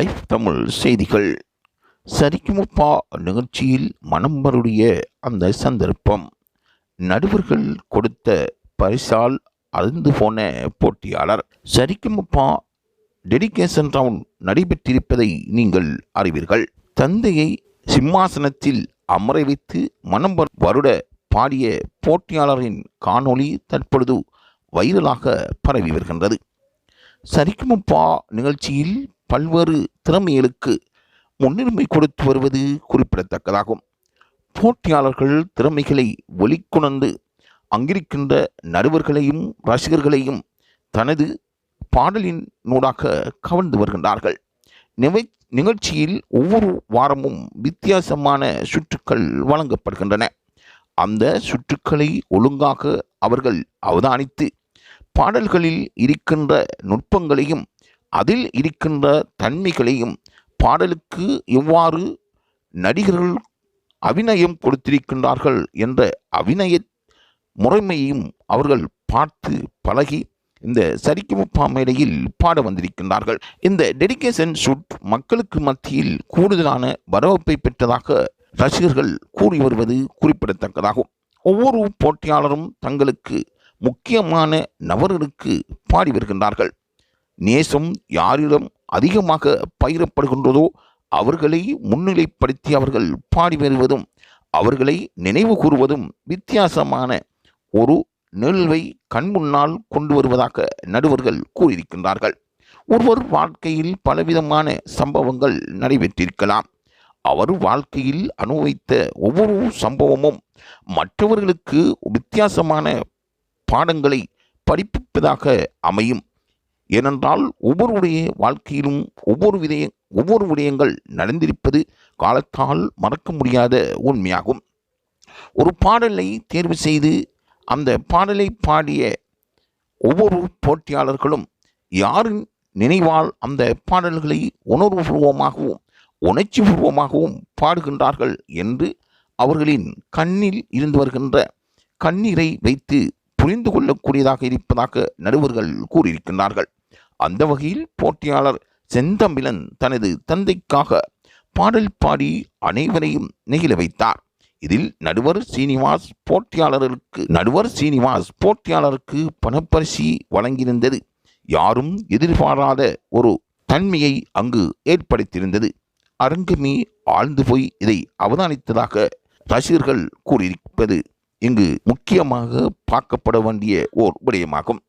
Live Tamil செய்திகள். சரிக்குமுப்பா நிகழ்ச்சியில் மணம்பருடைய அந்த சந்தர்ப்பம். நடுவர்கள் கொடுத்த பரிசால் அழுந்து போன போட்டியாளர். சரிக்குமுப்பா டெடிகேஷன் ரவுண்ட் நடைபெற்றிருப்பதை நீங்கள் அறிவீர்கள். தந்தையை சிம்மாசனத்தில் அமர வைத்து மணம்பர் வருட பாடிய போட்டியாளரின் காணொளி தற்பொழுது வைரலாக பரவி வருகின்றது. சரிக்குமுப்பா நிகழ்ச்சியில் பல்வேறு திறமைகளுக்கு முன்னுரிமை கொடுத்து வருவது குறிப்பிடத்தக்கதாகும். போட்டியாளர்கள் திறமைகளை வெளிக்கொணர்ந்து அங்கிருக்கின்ற நடுவர்களையும் ரசிகர்களையும் தனது பாடலினூடாக கவர்ந்து வருகின்றார்கள். நிகழ்ச்சியில் ஒவ்வொரு வாரமும் வித்தியாசமான சுற்றுக்கள் வழங்கப்படுகின்றன. அந்த சுற்றுக்களை ஒழுங்காக அவர்கள் அவதானித்து பாடல்களில் இருக்கின்ற நுட்பங்களையும் அதில் இருக்கின்ற தன்மைகளையும் பாடலுக்கு எவ்வாறு நடிகர்கள் அபிநயம் கொடுத்திருக்கின்றார்கள் என்ற அபிநய முறைமையையும் அவர்கள் பார்த்து பழகி இந்த சரிக்குமுப்பா மேடையில் பாட வந்திருக்கின்றார்கள். இந்த டெடிகேஷன் ஷூட் மக்களுக்கு மத்தியில் கூடுதலான வரவேற்பை பெற்றதாக ரசிகர்கள் கூறி வருவது குறிப்பிடத்தக்கதாகும். ஒவ்வொரு போட்டியாளரும் தங்களுக்கு முக்கியமான நபர்களுக்கு பாடி வருகின்றார்கள். நேசம் யாரிடம் அதிகமாக பகிரப்படுகின்றதோ அவர்களை முன்னிலைப்படுத்தி அவர்கள் பாடி வருவதும் அவர்களை நினைவு கூறுவதும் வித்தியாசமான ஒரு நிகழ்வை கண்முன்னால் கொண்டு வருவதாக நடுவர்கள் கூறியிருக்கின்றார்கள். ஒருவர் வாழ்க்கையில் பலவிதமான சம்பவங்கள் நடைபெற்றிருக்கலாம். அவர் வாழ்க்கையில் அனுபவித்த ஒவ்வொரு சம்பவமும் மற்றவர்களுக்கு வித்தியாசமான பாடங்களை படிப்பிப்பதாக அமையும். ஏனென்றால் ஒவ்வொருடைய வாழ்க்கையிலும் ஒவ்வொரு விடயங்கள் நடந்திருப்பது காலத்தால் மறக்க முடியாத உண்மையாகும். ஒரு பாடலை தேர்வு செய்து அந்த பாடலை பாடிய ஒவ்வொரு போட்டியாளர்களும் யாரின் நினைவால் அந்த பாடல்களை உணர்வுபூர்வமாகவும் உணர்ச்சிபூர்வமாகவும் பாடுகின்றார்கள் என்று அவர்களின் கண்ணில் இருந்து வருகின்ற கண்ணீரை வைத்து புரிந்து கொள்ளக்கூடியதாக இருப்பதாக நடுவர்கள் கூறியிருக்கின்றார்கள். அந்த வகையில் போட்டியாளர் செந்தமிழன் தனது தந்தைக்காக பாடல் பாடி அனைவரையும் நெகிழ வைத்தார். இதில் நடுவர் சீனிவாஸ் போட்டியாளருக்கு பணப்பரிசு வழங்கியிருந்தது யாரும் எதிர்பாராத ஒரு தன்மையை அங்கு ஏற்படுத்தியிருந்தது. அரங்கமே ஆழ்ந்து போய் இதை அவதானித்ததாக ரசிகர்கள் கூறியிருப்பது இங்கு முக்கியமாக பார்க்கப்பட வேண்டிய ஓர் விடயமாகும்.